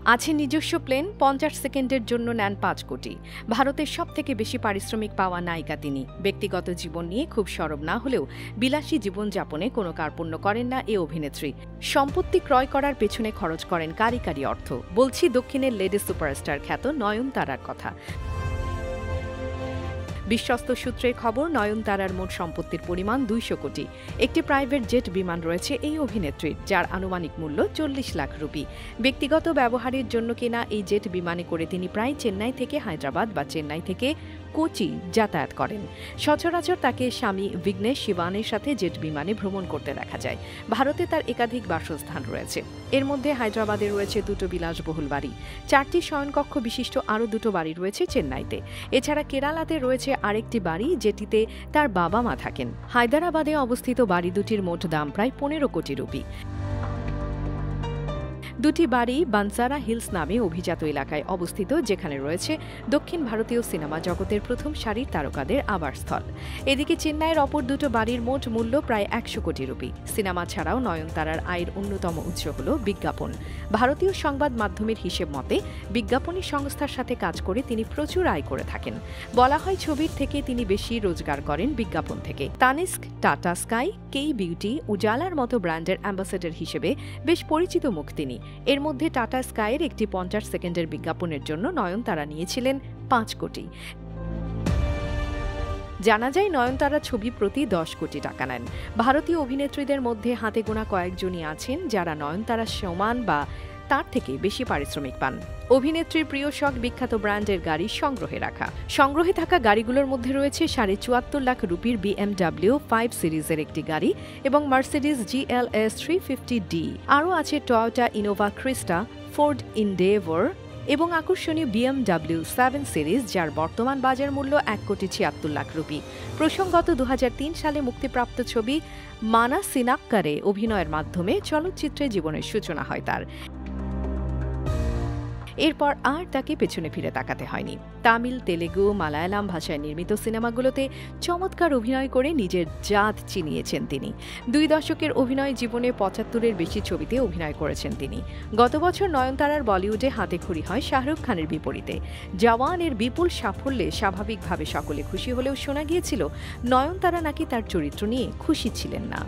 আছে নিজস্ব প্লেন, 50 সেকেন্ডের জন্য নেন 5 কোটি। ভারতের সবথেকে বেশি পারিশ্রমিক পাওয়া নায়িকা তিনি। ব্যক্তিগত জীবন নিয়ে খুব সরব না হলেও বিলাসী জীবনযাপনে কোনো কার্পণ্য করেন না এ অভিনেত্রী। সম্পত্তি ক্রয় করার পেছনে খরচ করেন কারি কারি অর্থ। বলছি দক্ষিণের লেডি সুপারস্টার খ্যাত নয়নতারার কথা। বিশ্বস্ত সূত্রের খবর, নয়নতারার মোট সম্পত্তির পরিমাণ 200 কোটি। একটি প্রাইভেট জেট বিমান রয়েছে এই অভিনেত্রীর, যার আনুমানিক মূল্য 40 লাখ রুপি। ব্যক্তিগত ব্যবহারের জন্য কেনা এই জেট বিমানে করে তিনি প্রায় চেন্নাই থেকে হায়দ্রাবাদ বা চেন্নাই থেকে কোচি যাতায়াত করেন। সচরাচর তাকে স্বামী বিঘ্নেশ শিবানের সাথে জেট বিমানে ভ্রমণ করতে দেখা যায়। ভারতে তার একাধিক বাসস্থান রয়েছে। এর মধ্যে হায়দ্রাবাদে রয়েছে 2টো বিলাসবহুল বাড়ি, 4টি শয়নকক্ষ বিশিষ্ট আরও 2টো বাড়ি রয়েছে চেন্নাইতে। এছাড়া কেরালাতে রয়েছে আরেকটি বাড়ি, যেটিতে তার বাবা মা থাকেন। হায়দ্রাবাদে অবস্থিত বাড়ি দুটির মোট দাম প্রায় 15 কোটি রুপি। দুটি বাড়ি বানসারা হিলস নামে অভিজাত এলাকায় অবস্থিত, যেখানে রয়েছে দক্ষিণ ভারতীয় সিনেমা জগতের প্রথম সারির তারকাদের আবাসস্থল। এদিকে চেন্নাইয়ের অপর 2টো বাড়ির মোট মূল্য প্রায় 100 কোটি রুপি। সিনেমা ছাড়াও নয়নতারার আয়ের অন্যতম উৎস হল বিজ্ঞাপন। ভারতীয় সংবাদ মাধ্যমের হিসেব মতে বিজ্ঞাপনী সংস্থার সাথে কাজ করে তিনি প্রচুর আয় করে থাকেন। বলা হয় ছবির থেকে তিনি বেশি রোজগার করেন বিজ্ঞাপন থেকে। তানিস্ক, টাটা স্কাই, কে বিউটি, উজালার মতো ব্র্যান্ডের অ্যাম্বাসেডর হিসেবে বেশ পরিচিত মুখ তিনি। এর মধ্যে টাটা স্কাইয়ের একটি 50 সেকেন্ডের বিজ্ঞাপনের জন্য নয়নতারা নিয়েছিলেন 5 কোটি। জানা যায় নয়নতারা ছবি প্রতি 10 কোটি টাকা নেন। ভারতীয় অভিনেত্রীদের মধ্যে হাতে গোনা কয়েকজনই আছেন যারা নয়নতারার সমান বা তার থেকে বেশি পারিশ্রমিক পান। অভিনেত্রীর প্রিয় শখ বিখ্যাত ব্র্যান্ডের গাড়ি সংগ্রহে রাখা। সংগ্রহে থাকা গাড়িগুলোর মধ্যে রয়েছে 74.5 লাখ রুপির BMW 5 সিরিজের একটি গাড়ি এবং মার্সিডিজ GLS 350D। আরও আছে টয়োটা ইনোভা ক্রিস্টা, ফোর্ড ইন্ডেভর এবং আকর্ষণীয় BMW 7 সিরিজ, যার বর্তমান বাজার মূল্য 1.76 লাখ রুপি। প্রসঙ্গত 2003 সালে মুক্তিপ্রাপ্ত ছবি মানা সিনাক্কারে অভিনয়ের মাধ্যমে চলচ্চিত্রে জীবনের সূচনা হয় তার। এরপর আর তাকে পেছনে ফিরে তাকাতে হয়নি। তামিল, তেলেগু, মালায়ালাম ভাষায় নির্মিত সিনেমাগুলোতে চমৎকার অভিনয় করে নিজের জাত চিনিয়েছেন তিনি। 2 দশকের অভিনয় জীবনে 75-এর বেশি ছবিতে অভিনয় করেছেন তিনি। গত বছর নয়নতারার বলিউডে হাতেখড়ি হয় শাহরুখ খানের বিপরীতে। জওয়ানের বিপুল সাফল্যে স্বাভাবিকভাবে সকলে খুশি হলেও শোনা গিয়েছিল নয়নতারা নাকি তার চরিত্র নিয়ে খুশি ছিলেন না।